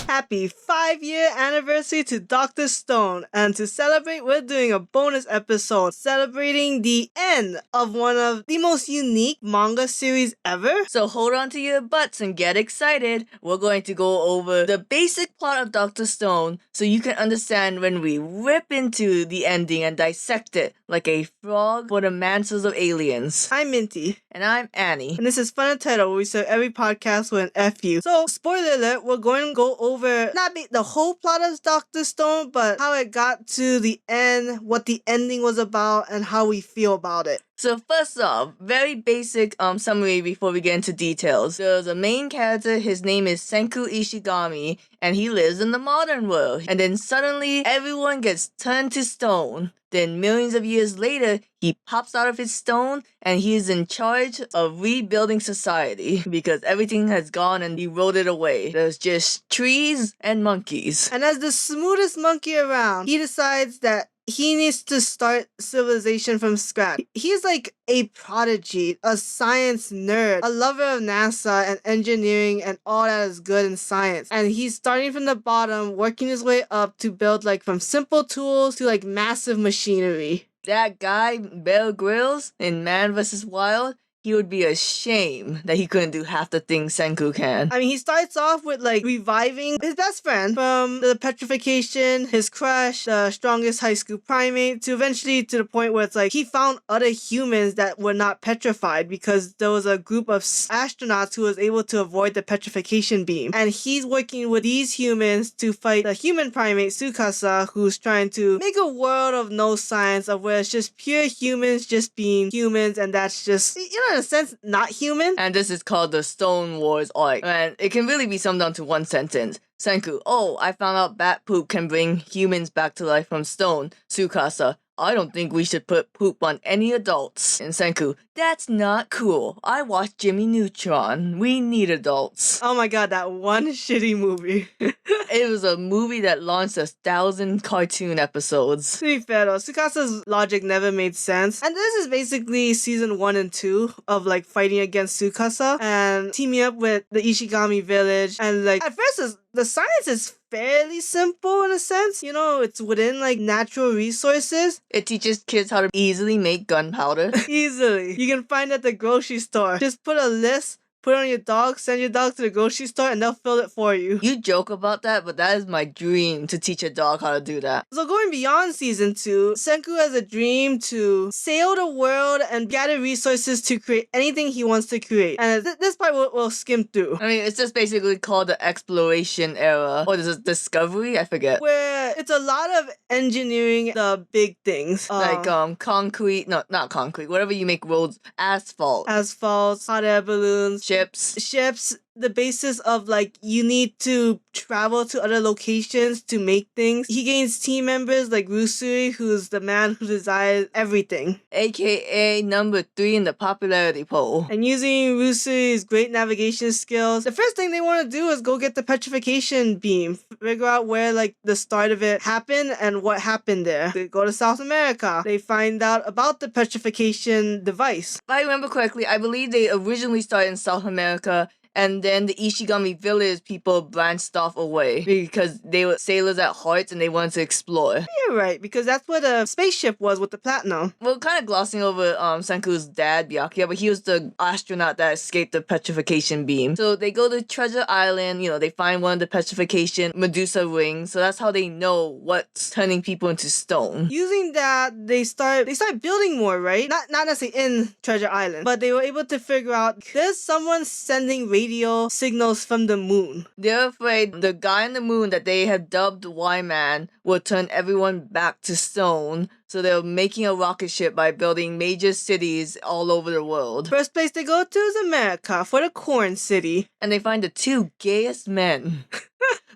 Happy 5-year anniversary to Dr. Stone, and to celebrate, we're doing a bonus episode celebrating the end of one of the most unique manga series ever. So hold on to your butts and get excited. We're going to go over the basic plot of Dr. Stone so you can understand when we rip into the ending and dissect it like a frog for the mantles of aliens. I'm Minty. And I'm Annie. And this is FunUntitled, where we start every podcast with an FU. So, spoiler alert, we're going to go over not the whole plot of Dr. Stone, but how it got to the end, what the ending was about, and how we feel about it. So first off, very basic summary before we get into details. There's a main character, his name is Senku Ishigami, and he lives in the modern world. And then suddenly, everyone gets turned to stone. Then millions of years later, he pops out of his stone and he is in charge of rebuilding society because everything has gone and eroded away. There's just trees and monkeys. And as the smoothest monkey around, he decides that he needs to start civilization from scratch. He's like a prodigy, a science nerd, a lover of NASA and engineering and all that is good in science. And he's starting from the bottom, working his way up to build like from simple tools to like massive machinery. That guy, Bear Grylls, in Man vs. Wild, he would be ashamed that he couldn't do half the things Senku can. I mean, he starts off with like reviving his best friend from the petrification, his crush, the strongest high school primate, to eventually to the point where it's like he found other humans that were not petrified because there was a group of astronauts who was able to avoid the petrification beam. And he's working with these humans to fight the human primate Tsukasa, who's trying to make a world of no science, of where it's just pure humans just being humans, and that's just, you know, in a sense, not human. And this is called the Stone Wars arc. And it can really be summed down to one sentence. Senku, oh, I found out bat poop can bring humans back to life from stone. Tsukasa, I don't think we should put poop on any adults. And Senku, that's not cool. I watched Jimmy Neutron. We need adults. Oh my god, that one shitty movie. It was a movie that launched 1,000 cartoon episodes. To be fair though, Tsukasa's logic never made sense. And this is basically season 1 and 2 of like fighting against Tsukasa and teaming up with the Ishigami Village. And like at first the science is fairly simple in a sense. You know, it's within like natural resources. It teaches kids how to easily make gunpowder. Easily. You can find it at the grocery store. Just put a list, put it on your dog, send your dog to the grocery store, and they'll fill it for you. You joke about that, but that is my dream, to teach a dog how to do that. So going beyond season 2, Senku has a dream to sail the world and gather resources to create anything he wants to create. And this part we'll skim through. I mean, it's just basically called the exploration era. Or is it discovery? I forget. Where it's a lot of engineering the big things. Like concrete, no, not concrete, whatever you make roads, asphalt, hot air balloons, ships, the basis of like you need to travel to other locations to make things. He gains team members like Rusui, who's the man who desires everything, aka number 3 in the popularity poll. And using Rusui's great navigation skills, the first thing they want to do is go get the petrification beam, figure out where like the start of it happened and what happened there. They go to South America, they find out about the petrification device. If I remember correctly, I believe they originally started in South America, and then the Ishigami Village people branched off away because they were sailors at heart and they wanted to explore. You're right, because that's where the spaceship was with the platinum. We're kind of glossing over Senku's dad, Byakuya, but he was the astronaut that escaped the petrification beam. So they go to Treasure Island, you know, they find one of the petrification Medusa rings, so that's how they know what's turning people into stone. Using that, they start building more, right? Not necessarily in Treasure Island, but they were able to figure out there's someone sending radio signals from the moon. They're afraid the guy on the moon that they had dubbed Y-Man will turn everyone back to stone, so they're making a rocket ship by building major cities all over the world. First place they go to is America for the Corn City. And they find the 2 gayest men.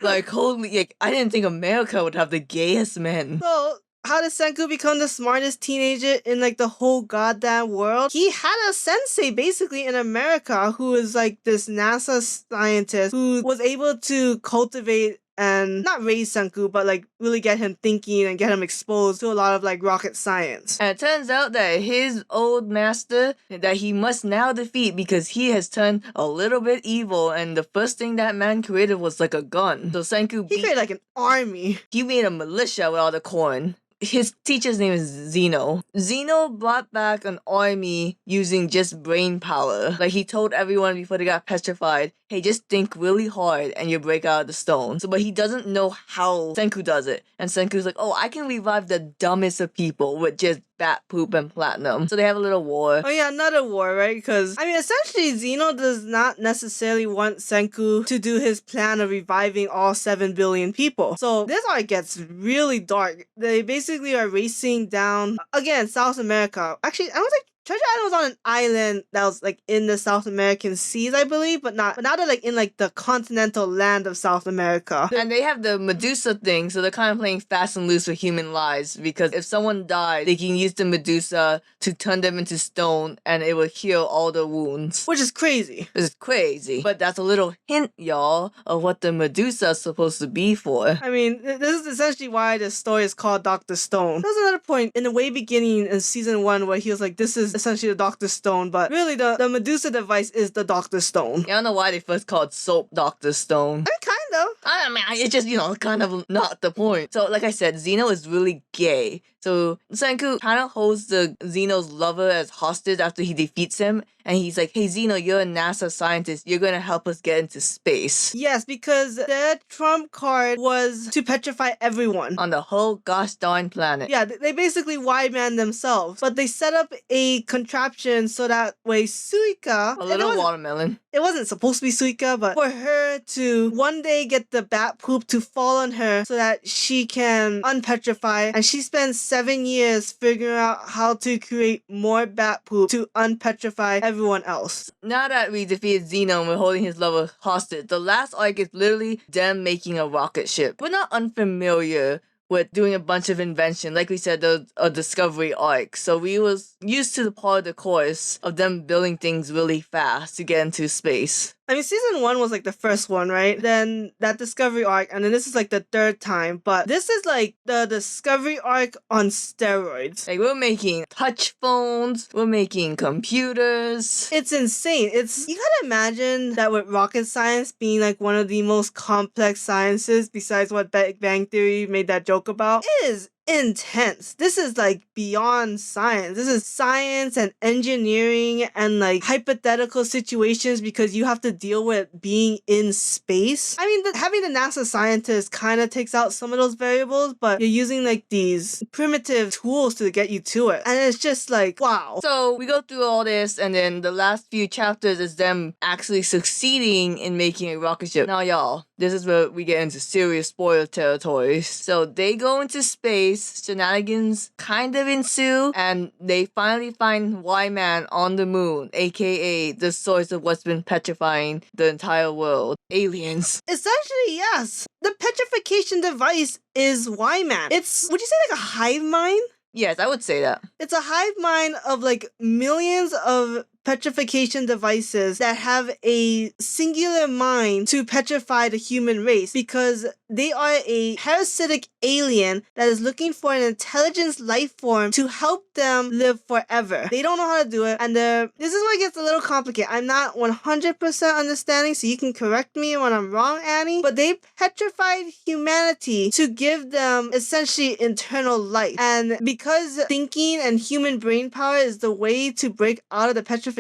Like, holy, like, I didn't think America would have the gayest men. So, how did Senku become the smartest teenager in like the whole goddamn world? He had a sensei basically in America who is like this NASA scientist who was able to cultivate and not raise Senku, but like really get him thinking and get him exposed to a lot of like rocket science. And it turns out that his old master that he must now defeat because he has turned a little bit evil, and the first thing that man created was like a gun. So Senku He created like an army. he made a militia with all the corn. His teacher's name is Zeno. Zeno brought back an army using just brain power. Like, he told everyone before they got petrified, hey, just think really hard and you break out of the stone. So, but he doesn't know how Senku does it. And Senku's like, oh, I can revive the dumbest of people with just bat poop and platinum. So they have a little war. Oh yeah, another war, right? Because, I mean, essentially, Zeno does not necessarily want Senku to do his plan of reviving all 7 billion people. So this arc gets really dark. They basically are racing down, again, South America. Actually, I don't think Treasure Island was on an island that was like in the South American seas, I believe, but now they're like in like the continental land of South America. And they have the Medusa thing, so they're kind of playing fast and loose with human lives, because if someone died, they can use the Medusa to turn them into stone and it will heal all the wounds. Which is crazy. This is crazy. But that's a little hint, y'all, of what the Medusa is supposed to be for. I mean, this is essentially why this story is called Dr. Stone. There's another point in the way beginning in season 1 where he was like, this is essentially the Dr. Stone, but really the Medusa device is the Dr. Stone. I don't know why they first called soap Dr. Stone. I mean, kind of. I mean, it's just, kind of not the point. So, like I said, Zeno is really gay. So, Senku kind of holds Zeno's lover as hostage after he defeats him. And he's like, hey, Zeno, you're a NASA scientist. You're going to help us get into space. Yes, because their trump card was to petrify everyone. On the whole gosh darn planet. Yeah, they basically wide-man themselves. But they set up a contraption so that way Suika... A little watermelon. It wasn't supposed to be Suika, but for her to one day get the bat poop to fall on her so that she can unpetrify. And she spends 7 years figuring out how to create more bat poop to unpetrify everyone else. Now that we defeated Zeno and we're holding his lover hostage, the last arc is literally them making a rocket ship. We're not unfamiliar with doing a bunch of invention. Like we said, a discovery arc. So we was used to the part of the course of them building things really fast to get into space. I mean, season 1 was like the first one, right? Then that discovery arc, and then this is like the third time. But this is like the discovery arc on steroids. Like, we're making touch phones, we're making computers. It's insane. You gotta imagine that with rocket science being like one of the most complex sciences, besides what Big Bang Theory made that joke about, it is intense. This is like beyond science. This is science and engineering and like hypothetical situations because you have to deal with being in space. I mean, having the NASA scientist kind of takes out some of those variables, but you're using like these primitive tools to get you to it. And it's just like, wow. So we go through all this, and then the last few chapters is them actually succeeding in making a rocket ship. Now, y'all, this is where we get into serious spoiler territories. So they go into space, shenanigans kind of ensue, and they finally find Y-Man on the moon, aka the source of what's been petrifying the entire world. Aliens. Essentially, yes. The petrification device is Y-Man. It's, would you say like a hive mind? Yes, I would say that. It's a hive mind of like millions of petrification devices that have a singular mind to petrify the human race because they are a parasitic alien that is looking for an intelligence life form to help them live forever. They don't know how to do it, and this is where it gets a little complicated. I'm not 100% understanding, so you can correct me when I'm wrong, Annie, but they petrified humanity to give them essentially eternal life. And because thinking and human brain power is the way to break out of the petrification,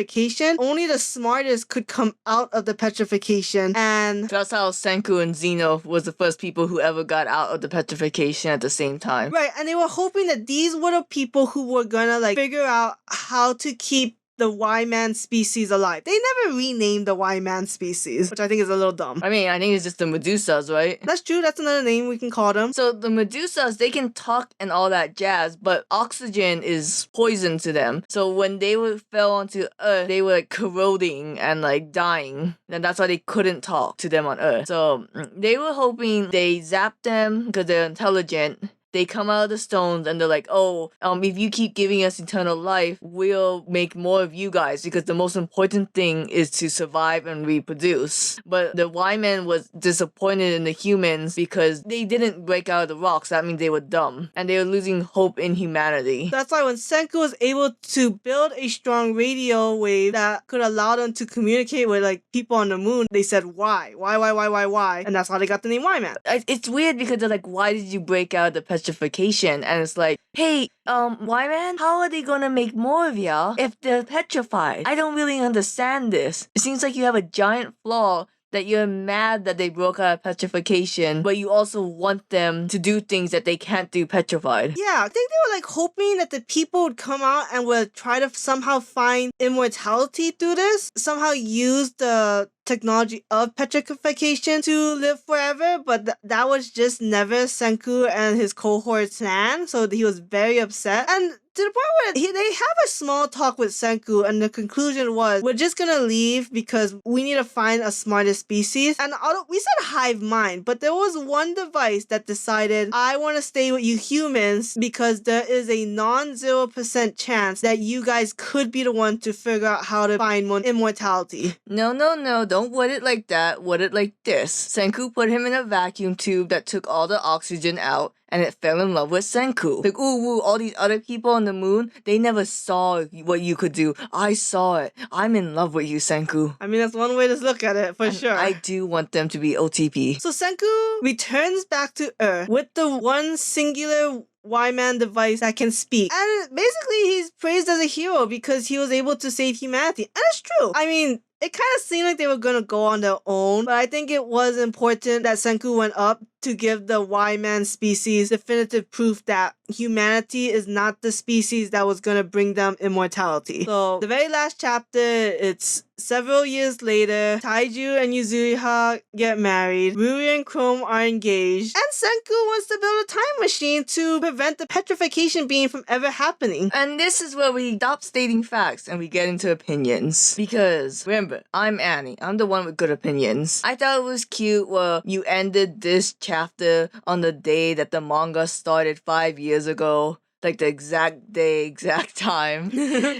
only the smartest could come out of the petrification. And that's how Senku and Zeno was the first people who ever got out of the petrification at the same time. Right, and they were hoping that these were the people who were gonna like figure out how to keep the Y-Man species alive. They never renamed the Y-Man species, which I think is a little dumb. I mean, I think it's just the Medusas, right? That's true, that's another name we can call them. So the Medusas, they can talk and all that jazz, but oxygen is poison to them. So when they fell onto Earth, they were like corroding and like dying. And that's why they couldn't talk to them on Earth. So they were hoping they zapped them because they're intelligent. they come out of the stones and they're like, oh, if you keep giving us eternal life, we'll make more of you guys because the most important thing is to survive and reproduce. But the Y-Man was disappointed in the humans because they didn't break out of the rocks. That means they were dumb and they were losing hope in humanity. That's why when Senku was able to build a strong radio wave that could allow them to communicate with like people on the moon, they said why? Why? And that's how they got the name Y-Man. It's weird because they're like, why did you break out the petrification? And it's like, hey, Y-Man, how are they gonna make more of y'all if they're petrified? I don't really understand this. It seems like you have a giant flaw that you're mad that they broke out of petrification, but you also want them to do things that they can't do petrified. Yeah, I think they were like hoping that the people would come out and would try to somehow find immortality through this, somehow use the technology of petrification to live forever, but that was just never Senku and his cohort's plan, so he was very upset. And to the point where they have a small talk with Senku, and the conclusion was, we're just gonna leave because we need to find a smarter species. And we said hive mind, but there was one device that decided, I want to stay with you humans because there is a non-0% chance that you guys could be the one to figure out how to find more immortality. No, don't word it like that, word it like this. Senku put him in a vacuum tube that took all the oxygen out, and it fell in love with Senku. Like, ooh, all these other people on the moon, they never saw what you could do. I saw it. I'm in love with you, Senku. I mean, that's one way to look at it, for sure. I do want them to be OTP. So Senku returns back to Earth with the one singular Y-Man device that can speak. And basically, he's praised as a hero because he was able to save humanity. And it's true. I mean, it kind of seemed like they were going to go on their own, but I think it was important that Senku went up to give the Y-Man species definitive proof that humanity is not the species that was going to bring them immortality. So, the very last chapter, it's several years later, Kaiju and Yuzuiha get married, Ruri and Chrome are engaged, and Senku wants to build a time machine to prevent the petrification beam from ever happening. And this is where we stop stating facts and we get into opinions. Because, remember, I'm Annie. I'm the one with good opinions. I thought it was cute where you ended this chapter on the day that the manga started 5 years ago. Like the exact day, exact time.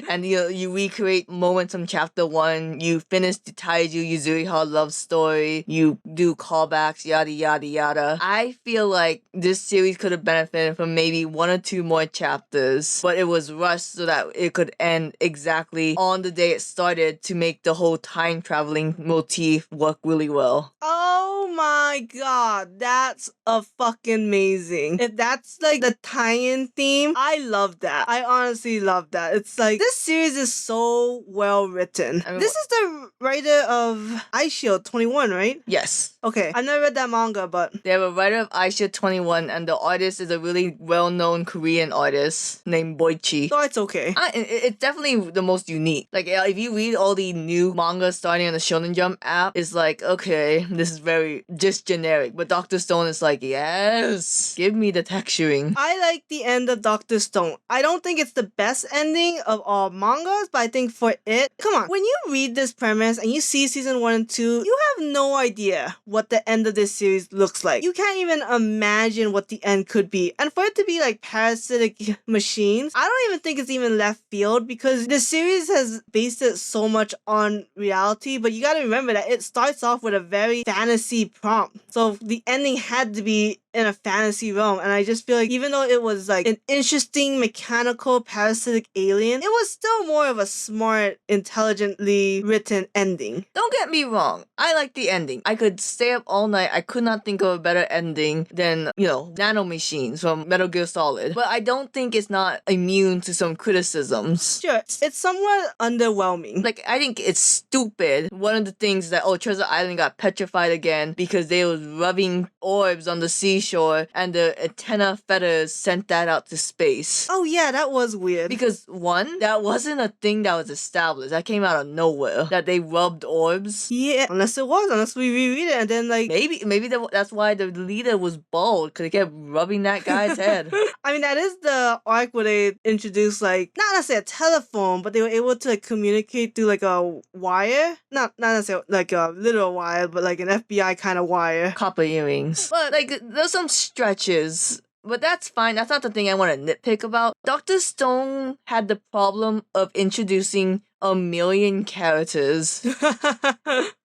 And you recreate moments from chapter 1. You finish the Kaiju Yuzuiha love story. You do callbacks, yada yada yada. I feel like this series could have benefited from maybe 1 or 2 more chapters, but it was rushed so that it could end exactly on the day it started to make the whole time traveling motif work really well. Oh my god, that's a fucking amazing. If that's like the tie-in theme, I love that. I honestly love that. It's like, this series is so well written. I mean, this is the writer of Ice Shield 21, right? Yes. Okay, I never read that manga, but They have a writer of Aisha 21, and the artist is a really well-known Korean artist named Boichi. so it's okay. It's definitely the most unique. Like, if you read all the new manga starting on the Shonen Jump app, it's like, okay, this is very just generic. But Dr. Stone is like, yes, give me the texturing. I like the end of Dr. Stone. I don't think it's the best ending of all mangas, but I think for it, come on, when you read this premise and you see season 1 and 2, you have no idea what the end of this series looks like. You can't even imagine what the end could be. And for it to be like parasitic machines, I don't even think it's even left field because the series has based it so much on reality, but you gotta remember that it starts off with a very fantasy prompt. So the ending had to be in a fantasy realm, and I just feel like even though it was like an interesting mechanical parasitic alien, it was still more of a smart, intelligently written ending. Don't get me wrong, I like the ending. I could stay up all night. I could not think of a better ending than, nano machines from Metal Gear Solid. But I don't think it's not immune to some criticisms. Sure, it's somewhat underwhelming. Like, I think it's stupid. One of the things that, Treasure Island got petrified again because they was rubbing orbs on the seashore and the antenna feathers sent that out to space. Oh yeah, that was weird. Because one, that wasn't a thing that was established. That came out of nowhere. That they rubbed orbs. Yeah, unless we reread it and then like... Maybe that's why the leader was bald, because they kept rubbing that guy's head. I mean, that is the arc where they introduced like, not necessarily a telephone, but they were able to like communicate through like a wire. Not necessarily like a literal wire, but like an FBI kind of wire. Copper earrings. But like, there's some stretches But that's fine. That's not the thing I want to nitpick about. Dr. Stone had the problem of introducing a million characters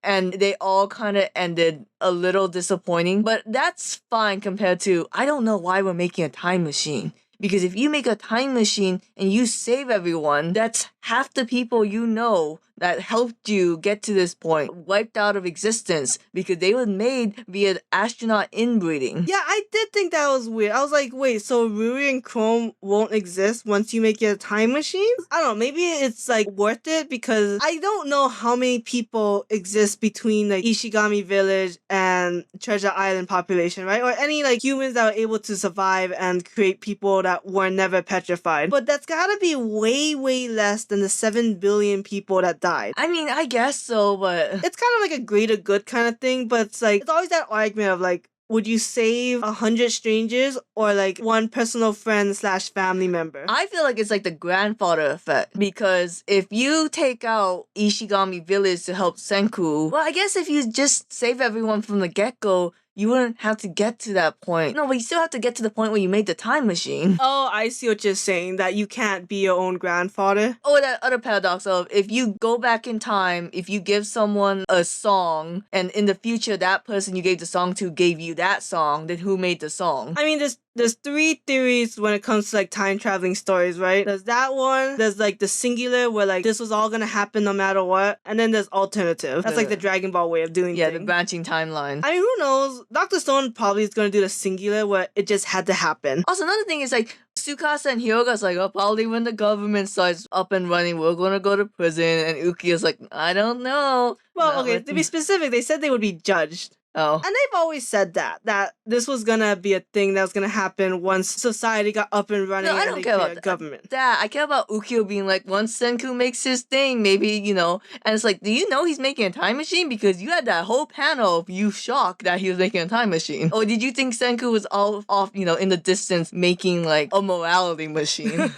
and they all kind of ended a little disappointing, but that's fine compared to, I don't know why we're making a time machine. Because if you make a time machine and you save everyone, that's half the people you know that helped you get to this point wiped out of existence because they were made via astronaut inbreeding. Yeah, I did think that was weird. I was like, wait, so Ruri and Chrome won't exist once you make it a time machine? I don't know, maybe it's like worth it because I don't know how many people exist between like Ishigami Village and Treasure Island population, right? Or any like humans that were able to survive and create people that were never petrified. But that's gotta be way, way less than the 7 billion people that died. I mean, I guess so, but It's kind of like a greater good kind of thing, but it's like, it's always that argument of like, would you save 100 strangers or like one personal friend / family member? I feel like it's like the grandfather effect because if you take out Ishigami Village to help Senku, well, I guess if you just save everyone from the get-go, you wouldn't have to get to that point. No, but you still have to get to the point where you made the time machine. Oh, I see what you're saying, that you can't be your own grandfather. Or that other paradox of if you go back in time, if you give someone a song, and in the future that person you gave the song to gave you that song, then who made the song? I mean, there's 3 theories when it comes to like time traveling stories, right? There's that one, there's like the singular where like this was all gonna happen no matter what, and then there's alternative. That's like the Dragon Ball way of doing things. The branching timeline. I mean, who knows? Dr. Stone probably is gonna do the singular where it just had to happen. Also, another thing is like Tsukasa and Hyoga's like, oh, probably when the government starts up and running, we're gonna go to prison, and Ukiyo's like, I don't know. Well, okay, to be specific, they said they would be judged. Oh. And they've always said that this was gonna be a thing that was gonna happen once society got up and running. No, I don't care about government. I care about Ukiyo being like, once Senku makes his thing, maybe, you know, and it's like, do you know he's making a time machine? Because you had that whole panel of you shocked that he was making a time machine. Or did you think Senku was all off, you know, in the distance making like a morality machine?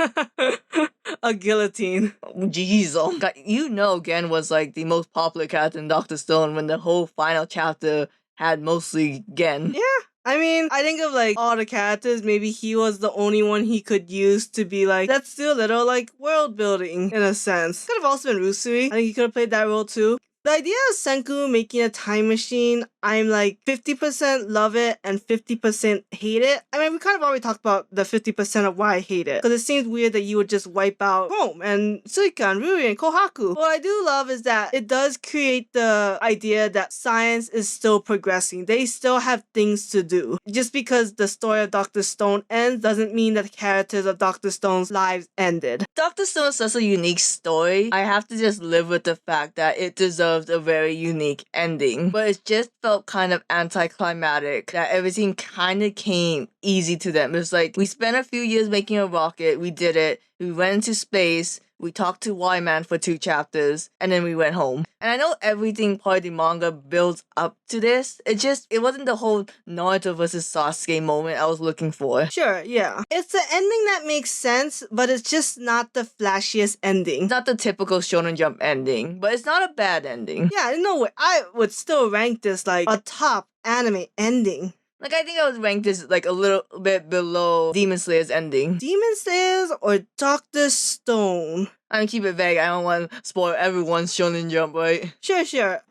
A guillotine. Jeez, oh. You know Gen was like the most popular character in Dr. Stone when the whole final chapter had mostly Gen. Yeah. I mean, I think of like all the characters, maybe he was the only one he could use to be like, let's do a little like world building in a sense. Could have also been Rusui. I think he could have played that role too. The idea of Senku making a time machine, I'm like 50% love it and 50% hate it. I mean, we kind of already talked about the 50% of why I hate it. Because it seems weird that you would just wipe out Chrome and Suika and Ruri and Kohaku. What I do love is that it does create the idea that science is still progressing. They still have things to do. Just because the story of Dr. Stone ends doesn't mean that the characters of Dr. Stone's lives ended. Dr. Stone is such a unique story. I have to just live with the fact that it deserves a very unique ending, but it just felt kind of anticlimactic that everything kind of came easy to them. It was like, we spent a few years making a rocket, we did it, we went into space, we talked to Y-Man for 2 chapters, and then we went home. And I know everything part of the manga builds up to this. It wasn't the whole Naruto versus Sasuke moment I was looking for. Sure, yeah. It's an ending that makes sense, but it's just not the flashiest ending. It's not the typical Shonen Jump ending, but it's not a bad ending. Yeah, no way. I would still rank this like a top anime ending. Like, I think I would rank this like a little bit below Demon Slayer's ending. Demon Slayers or Dr. Stone? I mean, keep it vague. I don't want to spoil everyone's Shonen Jump, right? Sure.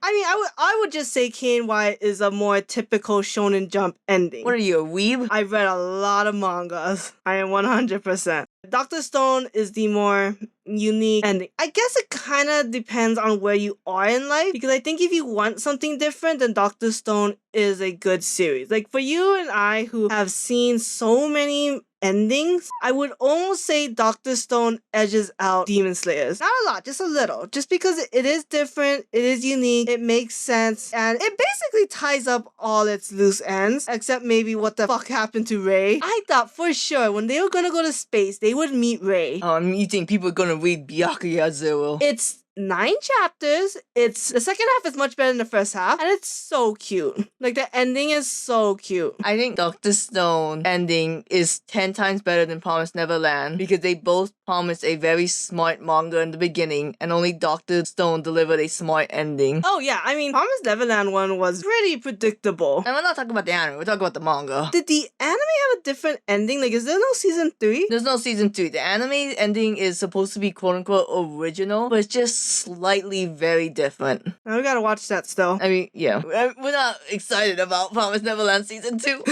I mean, I would just say KNY is a more typical Shonen Jump ending. What are you, a weeb? I've read a lot of mangas. I am 100%. Dr. Stone is the more unique ending. I guess it kind of depends on where you are in life, because I think if you want something different, then Dr. Stone is a good series. Like, for you and I who have seen so many endings, I would almost say Dr. Stone edges out Demon Slayers. Not a lot, just a little. Just because it is different, it is unique, it makes sense, and it basically ties up all its loose ends, except maybe what the fuck happened to Rei. I thought for sure when they were gonna go to space, they would meet Rei. You think people are gonna read Byakuya Zero? It's 9 chapters. It's the second half is much better than the first half, and it's so cute. Like the ending is so cute. I think Dr. Stone ending is 10 times better than Promised Neverland because they both promised a very smart manga in the beginning, and only Dr. Stone delivered a smart ending. Oh yeah, I mean, Promised Neverland one was pretty predictable. And we're not talking about the anime, we're talking about the manga. Did the anime have a different ending? Like, is there no season 3? There's no season 3. The anime ending is supposed to be quote-unquote original, but it's just slightly very different. Now we gotta watch that still. I mean, yeah. We're not excited about Promised Neverland season 2.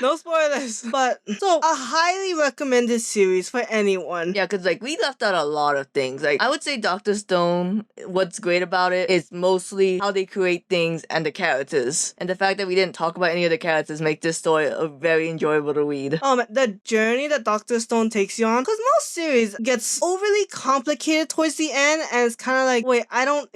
No spoilers. But, so, a highly recommended series for anyone. Yeah, because, like, we left out a lot of things. Like, I would say Dr. Stone, what's great about it is mostly how they create things and the characters. And the fact that we didn't talk about any of the characters make this story very enjoyable to read. Man, the journey that Dr. Stone takes you on, because most series gets overly complicated towards the end, and it's kind of like, wait, I don't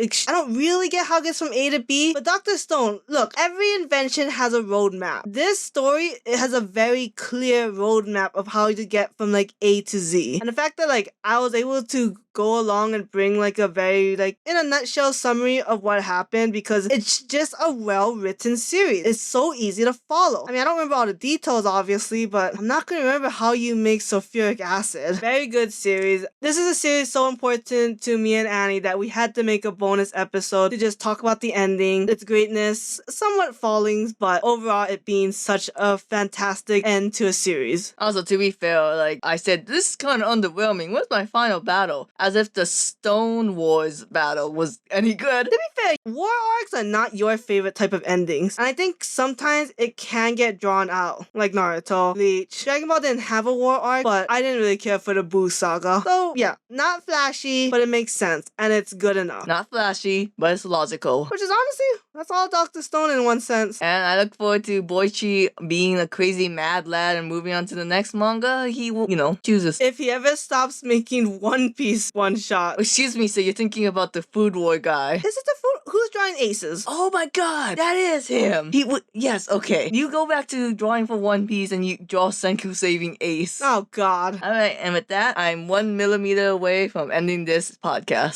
really get how it gets from A to B. But Dr. Stone, look, every invention has a roadmap. This story, it has a very clear roadmap of how to get from like A to Z. And the fact that like I was able to go along and bring like a very like in a nutshell summary of what happened, because it's just a well-written series. It's so easy to follow. I mean, I don't remember all the details obviously, but I'm not gonna remember how you make sulfuric acid. Very good series. This is a series so important to me and Annie that we had to make a bonus episode to just talk about the ending, its greatness, somewhat fallings, but overall it being such a fantastic end to a series. Also, to be fair, like I said, this is kind of underwhelming. What's my final battle? As if the Stone Wars battle was any good. To be fair, war arcs are not your favorite type of endings. And I think sometimes it can get drawn out. Like Naruto, Bleach. Dragon Ball didn't have a war arc, but I didn't really care for the Boo saga. So yeah, not flashy, but it makes sense. And it's good enough. Not flashy, but it's logical. Which is honestly, that's all Dr. Stone in one sense. And I look forward to Boichi being a crazy mad lad and moving on to the next manga. He will, chooses. If he ever stops making One Piece one shot. Excuse me, so you're thinking about the Food War guy. Is it the food? Who's drawing Aces? Oh my god, that is him. Yes, okay. You go back to drawing for One Piece and you draw Senku saving Ace. Oh god. Alright, and with that, I'm 1 millimeter away from ending this podcast.